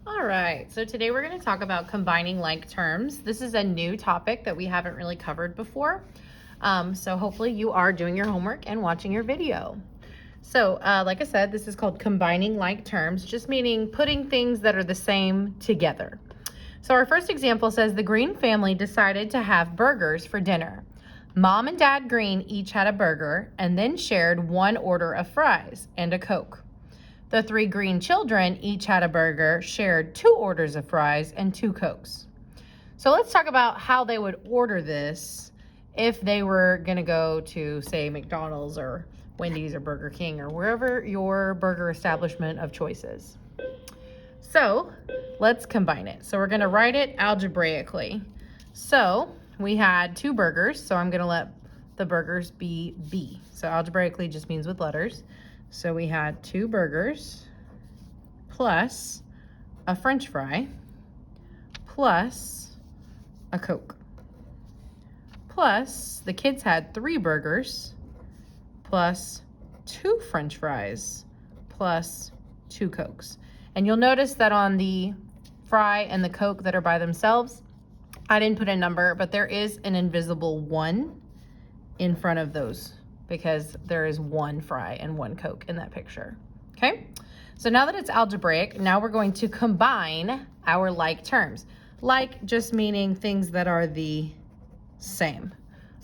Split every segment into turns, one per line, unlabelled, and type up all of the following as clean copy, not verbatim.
All right, so today we're going to talk about combining like terms. This is a new topic that we haven't really covered before. So hopefully you are doing your homework and watching your video. So like I said, this is called combining like terms, just meaning putting things that are the same together. So our first example says the Green family decided to have burgers for dinner. Mom and Dad Green each had a burger and then shared one order of fries and a Coke. The three Green children each had a burger, shared 2 orders of fries, and 2 Cokes. So let's talk about how they would order this if they were going to go to, say, McDonald's or Wendy's or Burger King or wherever your burger establishment of choice is. So let's combine it. So we're going to write it algebraically. So we had 2 burgers, so I'm going to let the burgers be B. So algebraically just means with letters. So we had 2 burgers plus a French fry plus a Coke. Plus the kids had 3 burgers plus 2 French fries plus 2 Cokes. And you'll notice that on the fry and the Coke that are by themselves, I didn't put a number, but there is an invisible 1 in front of those, because there is 1 fry and 1 Coke in that picture. Okay, so now that it's algebraic, now we're going to combine our like terms. Like just meaning things that are the same.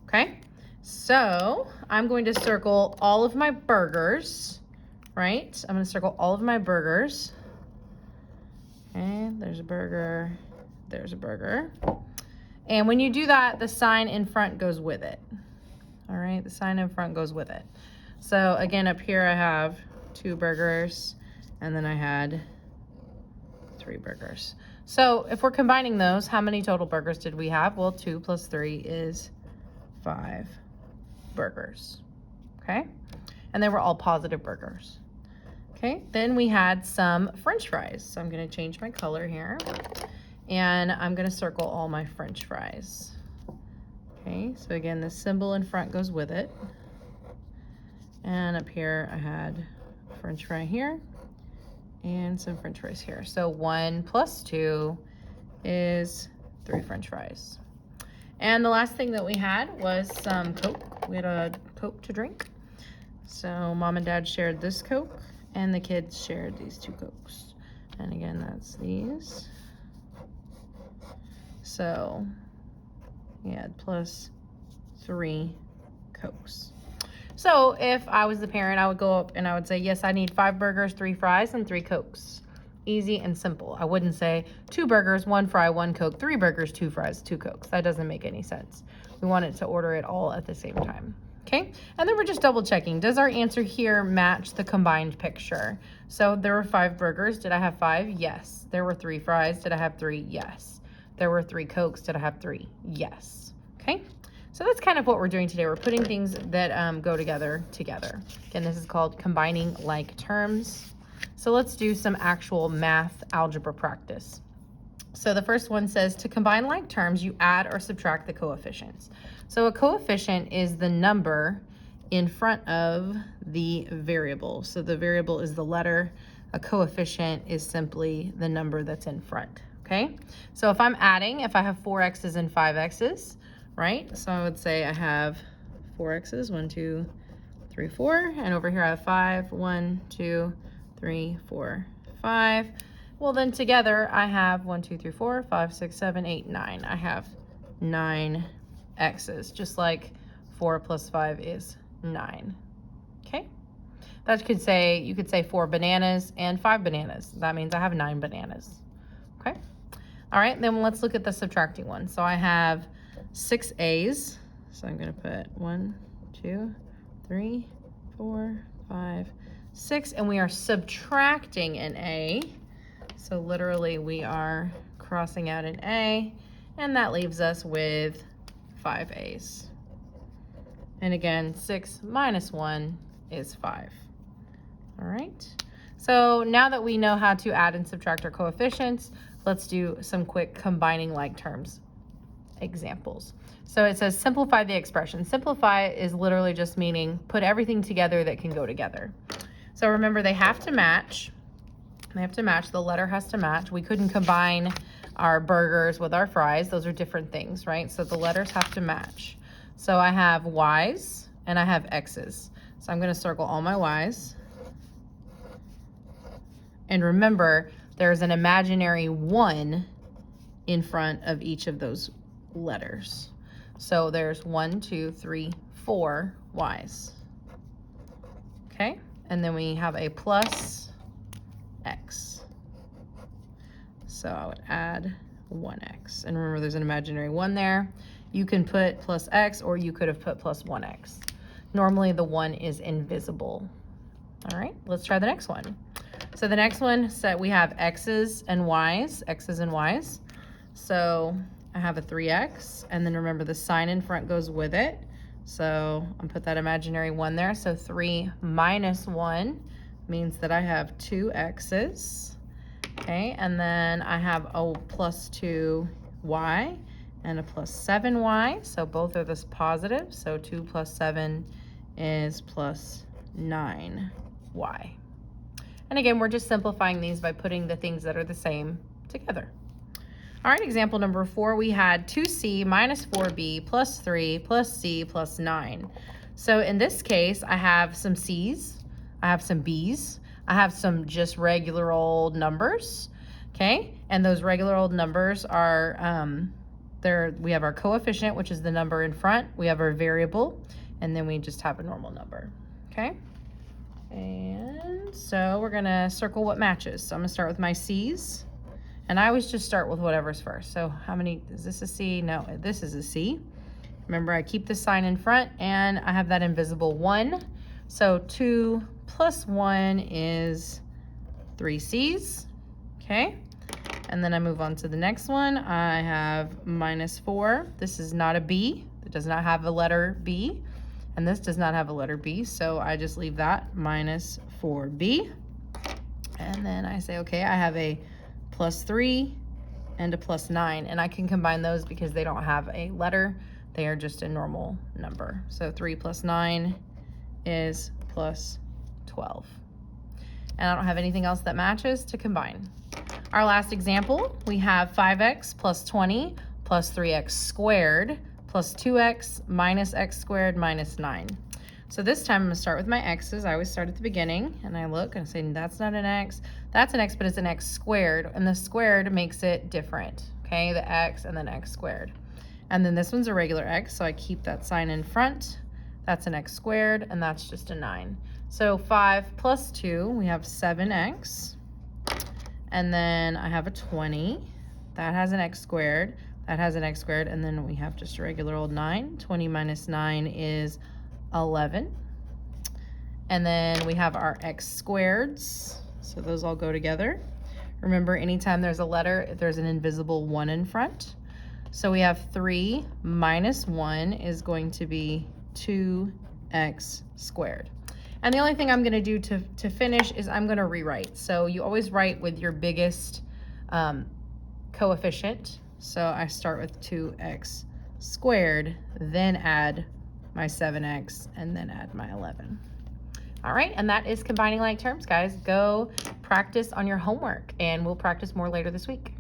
Okay, so I'm going to circle all of my burgers, right? I'm going to circle all of my burgers. Okay, there's a burger, there's a burger. And when you do that, the sign in front goes with it. All right, the sign in front goes with it. So again, up here I have 2 burgers, and then I had 3 burgers. So if we're combining those, how many total burgers did we have? Well, 2 plus 3 is 5 burgers, okay? And they were all positive burgers. Okay, then we had some French fries. So I'm gonna change my color here, and I'm gonna circle all my French fries. Okay, so again, the symbol in front goes with it. And up here, I had French fry here and some French fries here. So 1 plus 2 is 3 French fries. And the last thing that we had was some Coke. We had a Coke to drink. So Mom and Dad shared this Coke, and the kids shared these 2 Cokes. And again, that's these. So we had plus 3 Cokes. So if I was the parent, I would go up and I would say, yes, I need 5 burgers, 3 fries, and 3 Cokes. Easy and simple. I wouldn't say 2 burgers, 1 fry, 1 Coke, 3 burgers, 2 fries, 2 Cokes. That doesn't make any sense. We want it to order it all at the same time. Okay, and then we're just double checking. Does our answer here match the combined picture? So there were 5 burgers. Did I have 5? Yes. There were 3 fries. Did I have 3? Yes. There were 3 Cokes. Did I have 3? Yes. Okay, so that's kind of what we're doing today. We're putting things that go together. Again, this is called combining like terms. So let's do some actual math algebra practice. So the first one says to combine like terms, you add or subtract the coefficients. So a coefficient is the number in front of the variable. So the variable is the letter. A coefficient is simply the number that's in front, okay? So if I'm adding, if I have 4 x's and 5 x's, right? So I would say I have 4 x's, 1, 2, 3, 4, and over here I have 5, 1, 2, 3, 4, 5. Well, then together I have 1, 2, 3, 4, 5, 6, 7, 8, 9. I have 9 x's, just like 4 plus 5 is 9. Okay? That could say, you could say 4 bananas and 5 bananas. That means I have 9 bananas. Okay? All right, then let's look at the subtracting one. So I have 6 A's. So I'm going to put 1, 2, 3, 4, 5, 6, and we are subtracting an A. So literally we are crossing out an A, and that leaves us with 5 A's. And again, 6 minus 1 is 5. All right. So now that we know how to add and subtract our coefficients, let's do some quick combining like terms examples. So it says simplify the expression. Simplify is literally just meaning put everything together that can go together. So remember, they have to match. They have to match. The letter has to match. We couldn't combine our burgers with our fries. Those are different things, right? So the letters have to match. So I have Y's and I have X's. So I'm going to circle all my Y's. And remember, there's an imaginary 1 in front of each of those letters. So there's 1, 2, 3, 4 Y's. Okay, and then we have a plus X. So I would add 1X. And remember, there's an imaginary 1 there. You can put plus X, or you could have put plus 1X. Normally the 1 is invisible. All right, let's try the next one. So the next one, we have X's and Y's, X's and Y's. So I have a 3X, and then remember the sign in front goes with it. So I'm put that imaginary 1 there. So 3 minus 1 means that I have 2 X's. Okay, and then I have a plus 2Y and a plus 7Y. So both are this positive. So 2 plus 7 is plus 9Y. And again, we're just simplifying these by putting the things that are the same together. All right, example number 4, we had 2C minus 4B plus 3 plus C plus 9. So in this case, I have some C's, I have some B's, I have some just regular old numbers, okay? And those regular old numbers are, we have our coefficient, which is the number in front, we have our variable, and then we just have a normal number, okay? And so we're gonna circle what matches. So I'm gonna start with my C's. And I always just start with whatever's first. So how many, is this a C? No, this is a C. Remember, I keep the sign in front and I have that invisible 1. So 2 plus 1 is 3 C's, okay? And then I move on to the next one. I have minus 4. This is not a B. It does not have a letter B. And this does not have a letter B. So I just leave that minus 4B. And then I say, okay, I have a plus 3 and a plus 9, and I can combine those because they don't have a letter, they are just a normal number. So 3 plus 9 is plus 12. And I don't have anything else that matches to combine. Our last example, we have 5x plus 20 plus 3x squared plus 2x minus x squared minus 9. So this time I'm gonna start with my x's. I always start at the beginning and I look and say, that's not an x, that's an x, but it's an x squared. And the squared makes it different, okay? The x and then x squared. And then this one's a regular x, so I keep that sign in front. That's an x squared, and that's just a 9. So 5 plus 2, we have 7x. And then I have a 20. That has an x squared, that has an x squared, and then we have just a regular old 9. 20 minus 9 is 11. And then we have our x squareds. So those all go together. Remember, anytime there's a letter, there's an invisible 1 in front. So we have 3 minus 1 is going to be 2x squared. And the only thing I'm gonna do to finish is I'm gonna rewrite. So you always write with your biggest coefficient. So I start with 2x squared, then add my 7x, and then add my 11. All right, and that is combining like terms, guys. Go practice on your homework, and we'll practice more later this week.